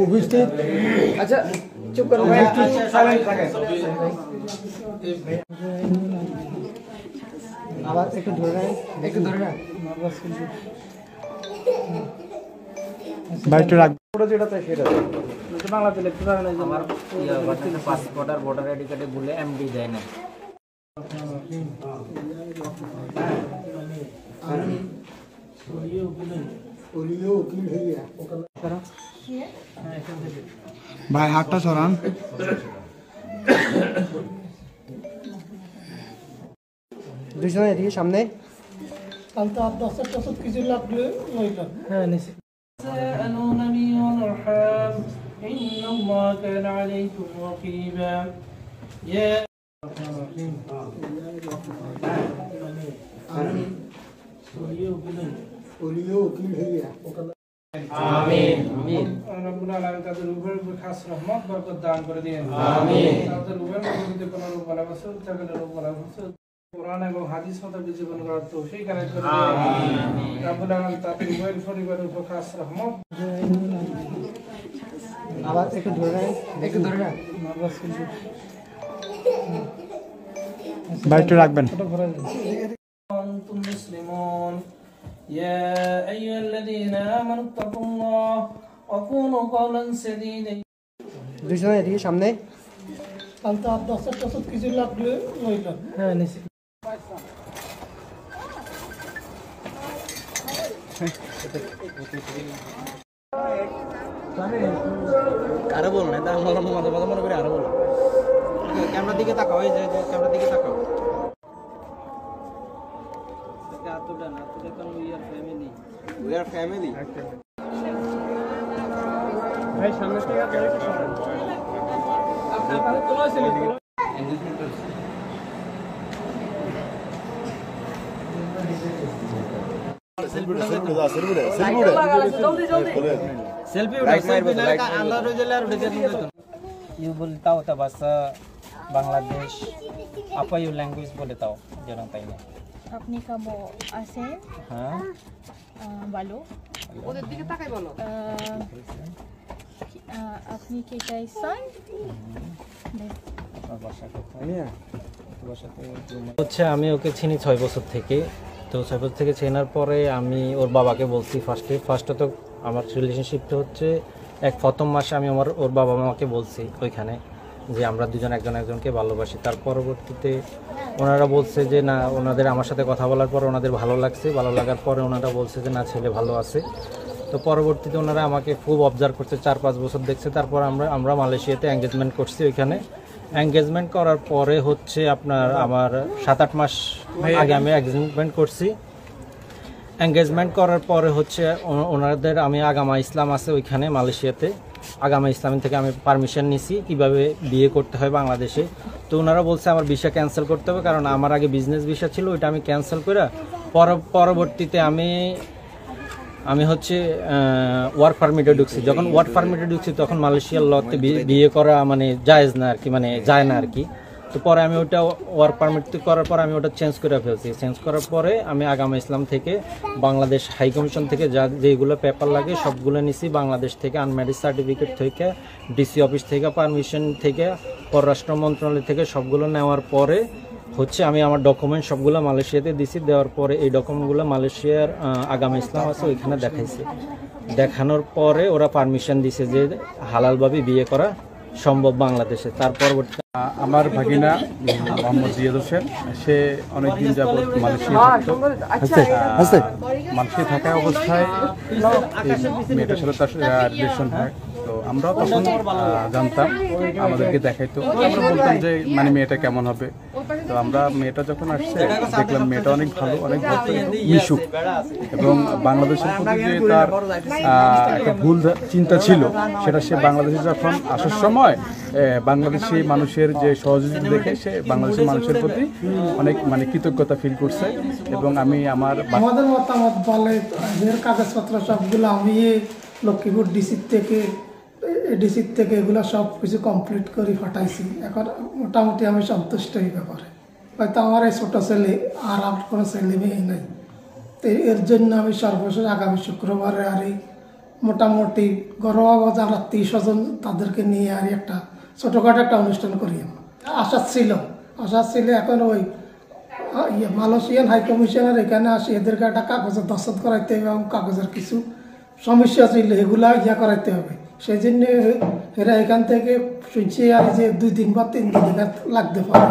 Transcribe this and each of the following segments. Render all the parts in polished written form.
উপস্থিত। আচ্ছা চুপ করো ভাই, একটু সাইলেন্ট থাকেন। আবার একটু ধরে রাখ, একটু ধরে রাখ। বাইকটা রাখ। পুরো যেটাতে সেটা বাংলাতে লিখতে পারে না। আমার পাসপোর্ট আর ভোটার আইডি কার্ডে বলে এমডি দেয় না। ভাই হাতটা সরান। দুইজনে এদিকে সামনে। তাহলে তো আপনার সাথে কিছু লাগলে লইলাম। হ্যাঁ নিচে। سألونني والأرحام إن الله كان عليكم رقيبا يا রব্বুল আলামিন তাদের উপর খাস রহমত বরকত দান করে দিন। আমিন। তাদের উপর যদি কোনো রূপ বলাবসু থাকলে রূপ বলাবসু কোরআন এবং হাদিস মোতাবেক জীবন গড়ার তৌফিক আনায়ত করে দিন। আমিন। রব্বুল আলামিন তাদের উপর পরিবারের উপর খাস রহমত। আবার একটু ধরে রাখ, একটু ধরে রাখ। বাইকটা রাখবেন। أنتم مسلمون يا أيها الذين آمنوا اتقوا الله وقولوا قولا سديدا দুইজনে এদিকে সামনে। তাহলে তো আপনার সাথে কিছু লাগলে লইলাম। হ্যাঁ নিচে। আরো বল না, এটা আমার মনে করে আরো বল। ক্যামেরার দিকে তাকাও, এই যে ক্যামেরার দিকে তাকাও। We are family. ভাই সামনে থেকে আপনারা তোলা আছে selfie you boleh tahu tak bahasa Bangladesh apa you language boleh tahu jangan tanya. আপনি কাবো আছে হ্যাঁ ভালো ওদের দিকে তাকাই বলো। আপনি কি চাইছেন হচ্ছে আমি ওকে চিনি 6 বছর থেকে। তো 6 বছর থেকে চেনার পরে আমি ওর বাবাকে বলছি ফার্স্টে তো আমার রিলেশনশিপটা হচ্ছে প্রথম মাসে আমি ওর বাবা মাকে বলছি ওইখানে যে আমরা দুজন একজনকে ভালোবাসি। তার পরবর্তীতে ওনারা বলছে যে না, ওনাদের আমার সাথে কথা বলার পর ওনাদের ভালো লাগছে, ভালো লাগার পরে ওনারা বলছে যে না, ছেলে ভালো আছে। তো পরবর্তীতে ওনারা আমাকে খুব অবজার্ভ করছে, 4-5 বছর দেখছে। তারপর আমরা মালয়েশিয়াতে এঙ্গেজমেন্ট করছি। ওইখানে এঙ্গেজমেন্ট করার পরে হচ্ছে আপনার আমার 7-8 মাস আগে আমি এঙ্গেজমেন্ট করছি। এঙ্গেজমেন্ট করার পরে হচ্ছে ওনাদের আমি আগামা ইসলাম আছে ওইখানে মালয়েশিয়াতে, আগামা ইসলাম থেকে আমি পারমিশন নিছি কিভাবে বিয়ে করতে হয় বাংলাদেশে। তো ওনারা বলছে আমার ভিসা ক্যান্সেল করতে হবে, কারণ আমার আগে বিজনেস ভিসা ছিল, ওইটা আমি ক্যান্সেল করে পরবর্তীতে আমি হচ্ছে ওয়ার্ক পারমিটে ঢুকছি। যখন ওয়ার্ক পারমিটে ঢুকছি তখন মালয়েশিয়ার লতে বিয়ে করা মানে জায়েজ না আর কি, মানে যায় না আর কি। তো পরে আমি ওটা ওয়ার্ক পারমিট করার পর আমি ওটা চেঞ্জ করে ফেলছি। চেঞ্জ করার পরে আমি আগামা ইসলাম থেকে বাংলাদেশ হাই কমিশন থেকে যেগুলো পেপার লাগে সবগুলো নিছি বাংলাদেশ থেকে, আনম্যারিড সার্টিফিকেট থেকে, ডিসি অফিস থেকে, পারমিশন থেকে, পররাষ্ট্র মন্ত্রণালয় থেকে সবগুলো নেওয়ার পরে হচ্ছে আমি আমার ডকুমেন্ট সবগুলো মালয়েশিয়াতে দিছি। দেওয়ার পরে এই ডকুমেন্টগুলো মালয়েশিয়ার আগামা ইসলাম আছে ওইখানে দেখাইছে। দেখানোর পরে ওরা পারমিশন দিছে যে হালালভাবে বিয়ে করা সম্ভব বাংলাদেশে। তার পরবর্তী আমার ভাগিনা মোহাম্মদ জিয়াদ হোসেন, সে অনেকদিন যাবত মালয়েশিয়া থাকতো। মালয়েশিয়া থাকা অবস্থায় মেয়েটার সাথে তার রিলেশন হয়। তো আমরাও তখন জানতাম, আমাদেরকে দেখাইতো, আমরা বলতাম যে মানে মেয়েটা কেমন হবে। তো আমরা মেয়েটা যখন আসছে দেখলাম মেয়েটা অনেক ভালো, অনেক মিশুক, এবং বাংলাদেশের প্রতি যে তার একটা ভুল চিন্তা ছিল সেটা সে বাংলাদেশে যখন আসার সময় বাংলাদেশি মানুষের যে সহযোগিতা দেখে সে বাংলাদেশের মানুষের প্রতি অনেক মানে কৃতজ্ঞতা ফিল করছে। এবং আমি আমাদের মতামত বলে কাগজপত্র সবগুলো আমি লক্ষ্মীপুর ডিসির থেকে এগুলো সব কিছু কমপ্লিট করে পাঠাইছি। এখন মোটামুটি আমি সন্তুষ্ট এই ব্যাপারে। হয়তো আমার এই ছোটো ছেলে আর কোনো ছেলে মেয়ে নেই। তো এর জন্য আমি সর্বশেষ আগামী শুক্রবারে আর এই মোটামুটি ঘরোয়া যারা আত্মীয় স্বজন তাদেরকে নিয়ে আর একটা ছোটোখাটো একটা অনুষ্ঠান করি। আশা ছিল এখন ওই মালয়েশিয়ান হাই কমিশনার এখানে আসি এদেরকে একটা কাগজের দস্তখত করাইতে হবে এবং কাগজের কিছু সমস্যা ছিল এগুলা করাইতে হবে। সেই জন্য এরা এখান থেকে শুনছি আর যে 2 দিন বা 3 দিন লাগতে পারে,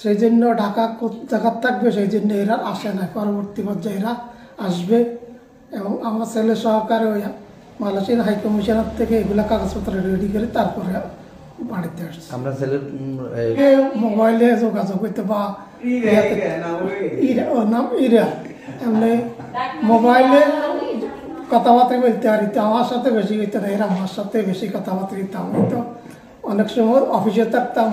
সেই জন্য ঢাকা জায়গার থাকবে, সেই জন্য এরা আসে না। পরবর্তী পর্যায়ে এরা আসবে এবং আমার ছেলে সহকারে ওই মালয়েশিয়ান হাই কমিশনার থেকে এগুলা কাগজপত্র রেডি করে তারপরে বাড়িতে আসছে। আমরা ছেলের মোবাইলে যোগাযোগ করতে বা ওর নাম ইরা, এমনি মোবাইলে কথাবার্তা বলতে পারি, তো আমার সাথে বেশি হইতে না, এরা আমার সাথে বেশি কথাবার্তা দিতাম। তো অনেক সময় অফিসে থাকতাম।